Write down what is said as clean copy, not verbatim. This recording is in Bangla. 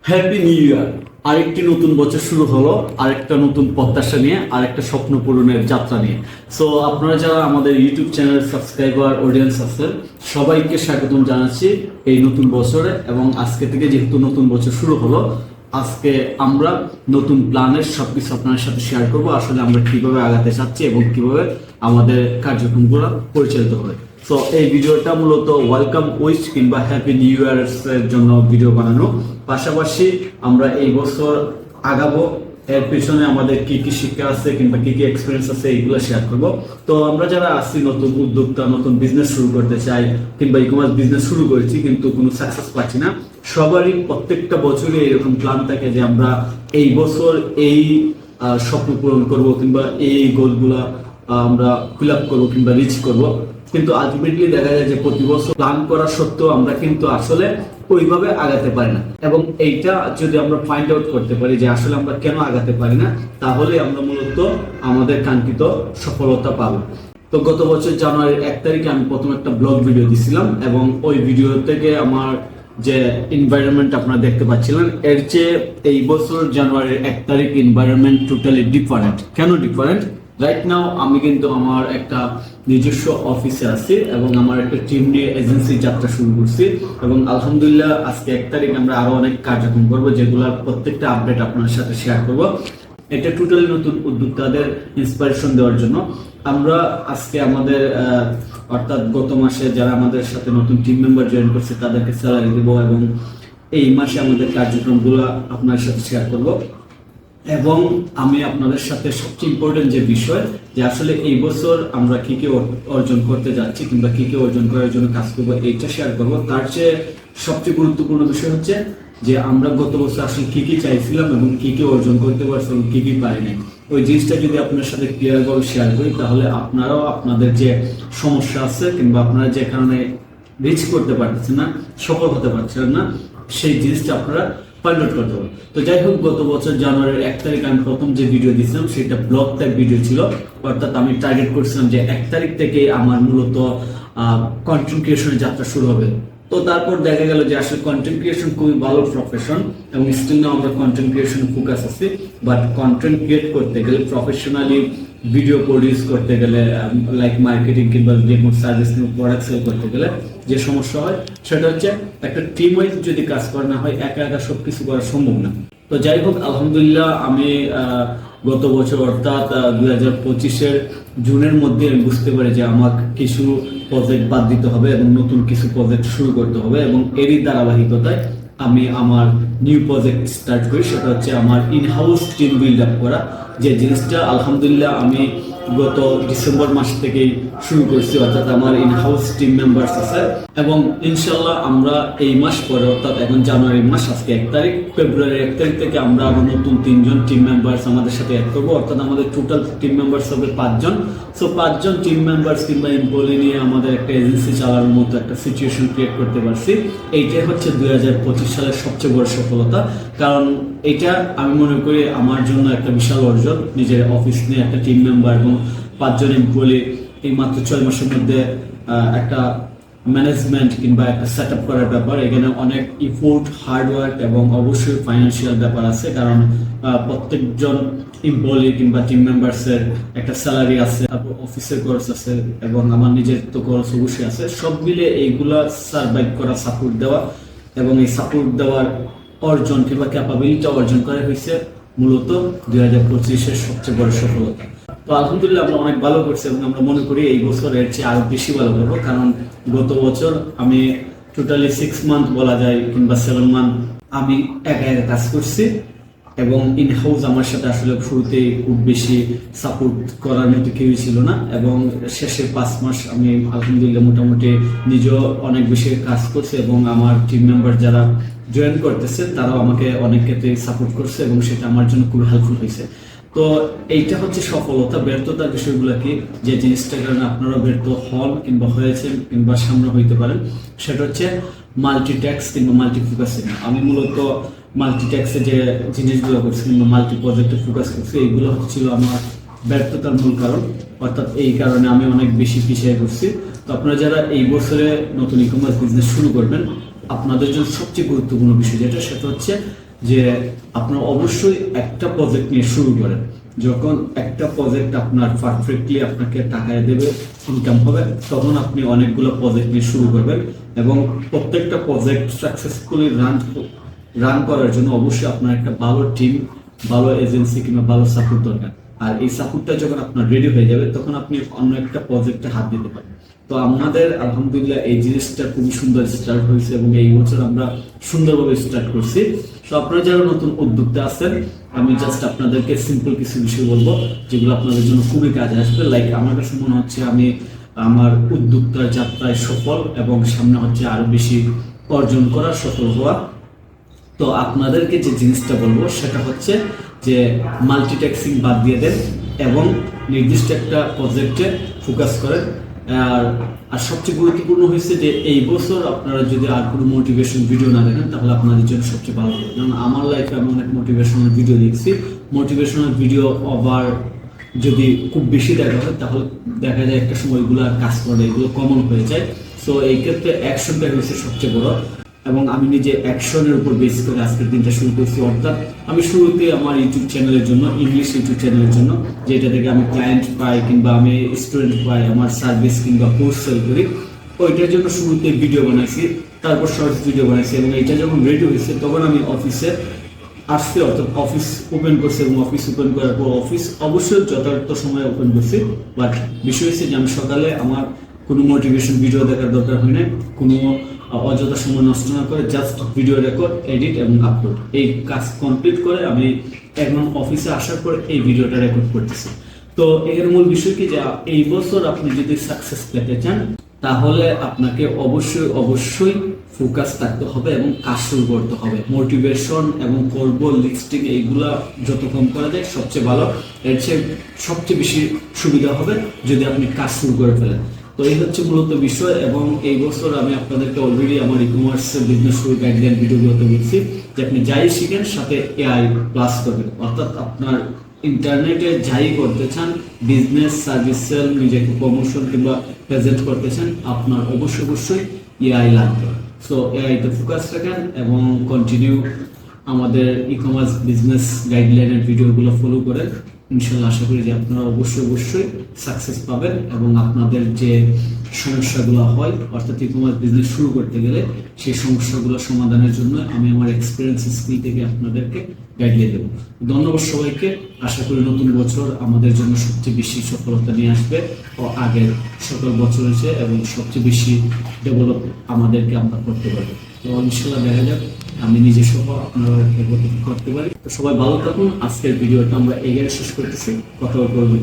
Happy new year. আরেকটি নতুন বছর শুরু হলো, আরেকটা নতুন প্রত্যাশা নিয়ে, আরেকটা স্বপ্ন পূরণের যাত্রা নিয়ে। সো আপনারা যারা আমাদের ইউটিউব চ্যানেল সাবস্ক্রাইবার অডিয়েন্স আছেন, সবাইকে স্বাগতম জানাচ্ছি এই নতুন বছরে। এবং আজকে থেকে যেহেতু নতুন বছর শুরু হলো, আজকে আমরা নতুন প্ল্যানের সবকিছু আপনার সাথে শেয়ার করব। আসলে আমরা কিভাবে আগাতে চাচ্ছি এবং কিভাবে আমাদের কার্যক্রমগুলো পরিচালিত হবে। সো এই ভিডিওটা মূলত ওয়েলকাম উইশ কিংবা হ্যাপি নিউ ইয়ার এর জন্য ভিডিও বানানো। পাশাপাশি আমরা এই বছর আগাবো, এর পিছনে আমাদের কি কি শিক্ষা আছে কিংবা কি কি এক্সপিরিয়েন্স আছে এইগুলো শেয়ার করব। তো আমরা যারা আসছি নতুন উদ্যোক্তা, নতুন বিজনেস শুরু করতে চাই কিংবা ই কমার্স বিজনেস শুরু করেছি কিন্তু কোনো সাকসেস পাচ্ছি না, সবারই প্রত্যেকটা বছরে এরকম প্ল্যান থাকে যে আমরা এই বছর এই স্বপ্ন পূরণ করব কিংবা এই গোলগুলা আমরা ফিল আপ করবো কিংবা রিচ করব। কিন্তু আলটিমেটলি দেখা যায় যে প্রতি বছর প্ল্যান করা সত্ত্বেও আমরা কিন্তু আসলে ওইভাবে আগাতে পারি না। এবং এইটা যদি আমরা ফাইন্ড আউট করতে পারি যে আসলে আমরা কেন আগাতে পারি না, তাহলে আমরা মূলত আমাদের কাঙ্ক্ষিত সফলতা পাবো। তো গত বছর জানুয়ারির 1 তারিখে আমি প্রথম একটা ব্লগ ভিডিও দিছিলাম এবং ওই ভিডিও থেকে আমার যে এনভায়রনমেন্ট আপনারা দেখতে পাচ্ছিলেন, এর চেয়ে এই বছর জানুয়ারির 1 তারিখ এনভায়রনমেন্ট টোটালি ডিফারেন্ট। কেন ডিফারেন্ট? রাইট নাও আমি কিন্তু আমার একটা নিজস্ব অফিসে আছি এবং আমার একটা টিম নিয়ে এজেন্সি যাত্রা শুরু করছি। এবং আলহামদুলিল্লাহ আজকে 1 তারিখ আমরা আরো অনেক কার্যক্রম করবো, যেগুলোর প্রত্যেকটা আপডেট আপনার সাথে শেয়ার করব। এটা টোটালি নতুন উদ্যোক্তাদের ইন্সপিরেশন দেওয়ার জন্য। আমরা আজকে আমাদের অর্থাৎ গত মাসে যারা আমাদের সাথে নতুন টিম মেম্বার জয়েন করছে তাদেরকে স্যালারি দেবো এবং এই মাসে আমাদের কার্যক্রমগুলো আপনার সাথে শেয়ার করব। এবং আমি আপনাদের সাথে সবচেয়ে ইম্পর্টেন্ট যে বিষয়, যে আসলে এই বছর আমরা কি কি অর্জন করতে যাচ্ছি কিংবা কি কি অর্জন করার জন্য কাজ করবো, এইটা শেয়ার করবো। তার চেয়ে সবচেয়ে গুরুত্বপূর্ণ বিষয় হচ্ছে যে আমরা গত বছর আসলে কি কি চাইছিলাম এবং কি কি অর্জন করতে পারছি এবং কি কি পারিনি। ওই জিনিসটা যদি আপনার সাথে ক্লিয়ার ভাবে শেয়ার করি, তাহলে আপনারাও আপনাদের যে সমস্যা আছে কিংবা আপনারা যে কারণে রিচ করতে পারতেছেন না, সফল হতে পারছেন না, সেই জিনিসটা আপনারা ফাইন্ড আউট করতে হবে। তো যাই হোক, গত বছর জানুয়ারির 1 তারিখ আমি প্রথম যে ভিডিও দিয়েছিলাম সেটা ব্লগ টাইপ ভিডিও ছিল। অর্থাৎ আমি টার্গেট করছিলাম যে 1 তারিখ থেকে আমার মূলত কন্টেন্ট ক্রিয়েশনের যাত্রা শুরু হবে। তো তারপর দেখা গেল যে আসলে কন্টেন্ট ক্রিয়েশন খুবই ভালো প্রফেশন এবং স্টিল না আমরা কন্টেন্ট ক্রিয়েশন ফোকাস আছি। বাট কন্টেন্ট ক্রিয়েট করতে গেলে, প্রফেশনালি ভিডিও প্রডিউস করতে গেলে, লাইক মার্কেটিং কিংবা যে কোনো সার্ভিস নিয়ে প্রোডাক্ট সেল করতে গেলে যে সমস্যা হয় সেটা হচ্ছে একটা টিম ওয়াইজ যদি কাজ করা না হয়, একা একা সবকিছু করা সম্ভব না। তো যাই হোক, আলহামদুলিল্লাহ আমি গত বছর অর্থাৎ 2025-এর জুনের মধ্যে আমি বুঝতে পারি যে আমাকে কিছু প্রজেক্ট বাদ দিতে হবে এবং নতুন কিছু প্রজেক্ট শুরু করতে হবে। এবং এরই ধারাবাহিকতায় আমি আমার নিউ প্রজেক্ট স্টার্ট করি, সেটা হচ্ছে আমার ইনহাউস টিম বিল্ড আপ করা। যে জিনিসটা আলহামদুলিল্লাহ আমি গত ডিসেম্বর মাস থেকেই শুরু করছি। অর্থাৎ আমার ইনহাউস টিম মেম্বার্স আছে এবং ইনশাল্লাহ আমরা এই মাস পরে, অর্থাৎ এখন জানুয়ারি মাস, আজকে 1 তারিখ, ফেব্রুয়ারি 1 তারিখ থেকে আমরা আরো নতুন 3 জন টিম মেম্বার্স আমাদের সাথে অ্যাড করবো। অর্থাৎ আমাদের টোটাল টিম মেম্বার্স হবে 5 জন। সো 5 জন টিম মেম্বার্স কিংবা এমপ্লয়ি নিয়ে আমাদের একটা এজেন্সি চালানোর মতো একটা সিচুয়েশন ক্রিয়েট করতে পারছি। এইটাই হচ্ছে 2025 সালের সবচেয়ে বড় সফলতা। কারণ এটা আমি মনে করি আমার জন্য একটা বিশাল অর্জন। নিজের অফিস নিয়ে একটা টিম মেম্বার এবং 5 জন এমপ্লয়ি এই মাত্র 6 মাসের মধ্যে একটা ম্যানেজমেন্ট কিংবা একটা সেট আপ করার ব্যাপার। এখানে অনেক ইফোর্ট, হার্ডওয়ার্ক এবং অবশ্যই ফাইন্যান্সিয়াল ব্যাপার আছে। কারণ প্রত্যেকজন এমপ্লয়ি কিংবা টিম মেম্বার্সের একটা স্যালারি আছে, তারপর অফিসের খরচ আছে এবং আমার নিজের তো খরচ অবশ্যই আছে। সব মিলে এইগুলা সার্ভাইভ করা, সাপোর্ট দেওয়া এবং এই সাপোর্ট দেওয়ার অর্জন কিংবা ক্যাপাবিলিটি অর্জন করা হয়েছে মূলত 2025-এর সবচেয়ে বড় সফলতা। তো আলহামদুলিল্লাহ আমরা অনেক ভালো করছি এবং আমরা মনে করি এই বছর এর চেয়ে আরো বেশি ভালো করবো। কারণ গত বছর আমি টোটালি 6 মান্থ বলা যায় কিংবা 7 মান্থ আমি একা একা কাজ করছি এবং ইনহাউস আমার সাথে আসলে শুরুতেই খুব বেশি সাপোর্ট করার মতো কেউই ছিল না। এবং শেষের 5 মাস আমি আলহামদুলিল্লাহ মোটামুটি নিজেও অনেক বেশি কাজ করছি এবং আমার টিম মেম্বার যারা জয়েন করতেছে তারাও আমাকে অনেক ক্ষেত্রে সাপোর্ট করছে এবং সেটা আমার জন্য খুব হেল্পফুল হয়েছে। তো এইটা হচ্ছে সফলতা। ব্যর্থতার বিষয়গুলো কি, যে জিনিসটার কারণে আপনারা ব্যর্থ হন কিংবা হয়েছেন কিংবা সামনে হইতে পারেন, সেটা হচ্ছে মাল্টিট্যাক্স কিংবা মাল্টিফোকাসিং। আমি মূলত মাল্টিট্যাক্সে যে জিনিসগুলো করছি কিংবা মাল্টি প্রজেক্টে ফোকাস করছি, এইগুলো হচ্ছিল আমার ব্যর্থতার মূল কারণ। অর্থাৎ এই কারণে আমি অনেক বেশি পিছিয়ে পড়ছি। তো আপনারা যারা এই বছরে নতুন ই কমার্স বিজনেস শুরু করবেন, আপনাদের জন্য সবচেয়ে গুরুত্বপূর্ণ বিষয় যেটা, সেটা হচ্ছে যে আপনারা অবশ্যই একটা প্রজেক্ট নিয়ে শুরু করেন। যখন একটা প্রজেক্ট আপনার পারফেক্টলি আপনাকে টাকায় দেবে, ইনকাম হবে, তখন আপনি অনেকগুলো প্রজেক্ট নিয়ে শুরু করবেন। এবং প্রত্যেকটা প্রজেক্ট সাকসেসফুলি রান করার জন্য অবশ্যই আপনার একটা ভালো টিম, ভালো এজেন্সি কিংবা ভালো সাপোর্ট দরকার। আর এই সাপোর্টটা যখন আপনার রেডি হয়ে যাবে, তখন আপনি অন্য একটা প্রজেক্টে হাত দিতে পারেন। তো আমাদের আলহামদুলিল্লাহ এই জিনিসটা খুবই সুন্দর স্টার্ট হয়েছে এবং এই বছর আমরা সুন্দরভাবে স্টার্ট করছি। তো আপনারা যারা নতুন উদ্যোক্তা আছেন, আমি জাস্ট আপনাদেরকে সিম্পল কিছু বিষয় বলবো যেগুলো আপনাদের জন্য খুবই কাজে আসবে। লাইক আমার কাছে মনে হচ্ছে আমি আমার উদ্যোক্তার যাত্রায় সফল এবং সামনে হচ্ছে আরো বেশি অর্জন করা, সফল হওয়া। তো আপনাদেরকে যে জিনিসটা বলবো সেটা হচ্ছে যে মাল্টিটাস্কিং বাদ দিয়ে দেন এবং নির্দিষ্ট একটা প্রজেক্টে ফোকাস করেন। আর সবচেয়ে গুরুত্বপূর্ণ হয়েছে যে এই বছর আপনারা যদি আর কোনো মোটিভেশন ভিডিও না দেখেন, তাহলে আপনাদের জন্য সবচেয়ে ভালো হবে। কারণ আমার লাইফে আমি অনেক মোটিভেশনাল ভিডিও দেখছি। মোটিভেশনাল ভিডিও আবার যদি খুব বেশি দেখা হয়, তাহলে দেখা যায় একটা সময় এগুলো আর কাজ করে, এগুলো কমন হয়ে যায়। সো এই ক্ষেত্রে অ্যাকশনটা হয়েছে সবচেয়ে বড়, এবং আমি নিজে অ্যাকশনের উপর বেস করে আজকের দিনটা শুরু করছি। অর্থাৎ আমি শুরুতে আমার ইউটিউব চ্যানেলের জন্য, ইংলিশ ইউটিউব চ্যানেলের জন্য, যেটা থেকে আমি ক্লায়েন্ট পাই কিংবা আমি স্টুডেন্ট পাই, আমার সার্ভিস কিংবা কোর্স সেল করি, ওইটার জন্য শুরুতে ভিডিও বানাইছি, তারপর শর্টস ভিডিও বানাইছি। এবং এটা যখন রেডি হয়েছে তখন আমি অফিসে আসছে, অর্থাৎ অফিস ওপেন করছে এবং অফিস ওপেন করার পর অফিস অবশ্যই যথার্থ সময় ওপেন করছি। বাট বিষয় হচ্ছে যে আমি সকালে আমার কোনো মোটিভেশন ভিডিও দেখার দরকার হয় না, কোনো অযথা সময় নষ্ট না করে জাস্ট ভিডিও রেকর্ড, এডিট এবং আপলোড, এই কাজ কমপ্লিট করে আমি একদম অফিসে আসার পর এই ভিডিওটা রেকর্ড করতেছি। তো এর মূল বিষয় কি যে এই বছর আপনি যদি সাকসেস পেতে চান, তাহলে আপনাকে অবশ্যই অবশ্যই ফোকাস থাকতে হবে এবং কাজ শুরু করতে হবে। মোটিভেশন এবং করব লিস্টিং এইগুলা যত কম করা যায় সবচেয়ে ভালো। এর চেয়ে সবচেয়ে বেশি সুবিধা হবে যদি আপনি কাজ শুরু করে ফেলেন। তো এই হচ্ছে মূলত বিষয়। এবং এই বছর আমি আপনাদেরকে অলরেডি আমার ই-কমার্স বিজনেস শুরু গাইডলাইন ভিডিওগুলোতে বলছি যে আপনি যাই শিখেন সাথে এআই প্লাস করবেন। অর্থাৎ আপনার ইন্টারনেটে যাই করতে চান, বিজনেস, সার্ভিস সেল, নিজেকে প্রমোশন কিংবা প্রেজেন্ট করতে চান, আপনার অবশ্যই অবশ্যই এআই লাগবে। সো এআইতে ফোকাস রাখেন এবং কন্টিনিউ আমাদের ই-কমার্স বিজনেস গাইডলাইনের ভিডিওগুলো ফলো করেন। ইনশাল্লাহ আশা করি যে আপনারা অবশ্যই অবশ্যই সাকসেস পাবেন এবং আপনাদের যে সমস্যাগুলো হয়, অর্থাৎ ই-কমার্স বিজনেস শুরু করতে গেলে সেই সমস্যাগুলো সমাধানের জন্য আমি আমার এক্সপিরিয়েন্স স্কিল থেকে আপনাদেরকে গাইডলাইন দেবো। ধন্যবাদ সবাইকে। আশা করি নতুন বছর আমাদের জন্য সবচেয়ে বেশি সফলতা নিয়ে আসবে ও আগের সকল বছরের চেয়ে, এবং সবচেয়ে বেশি ডেভেলপ আমাদেরকে আমরা করতে পারবো। তো ইনশাল্লাহ দেখা যাক আমি নিজে সহ আপনারা করতে পারি। তো সবাই ভালো থাকুন। আজকের ভিডিওটা আমরা এগিয়ে শেষ করতেছি, কথা বলবো।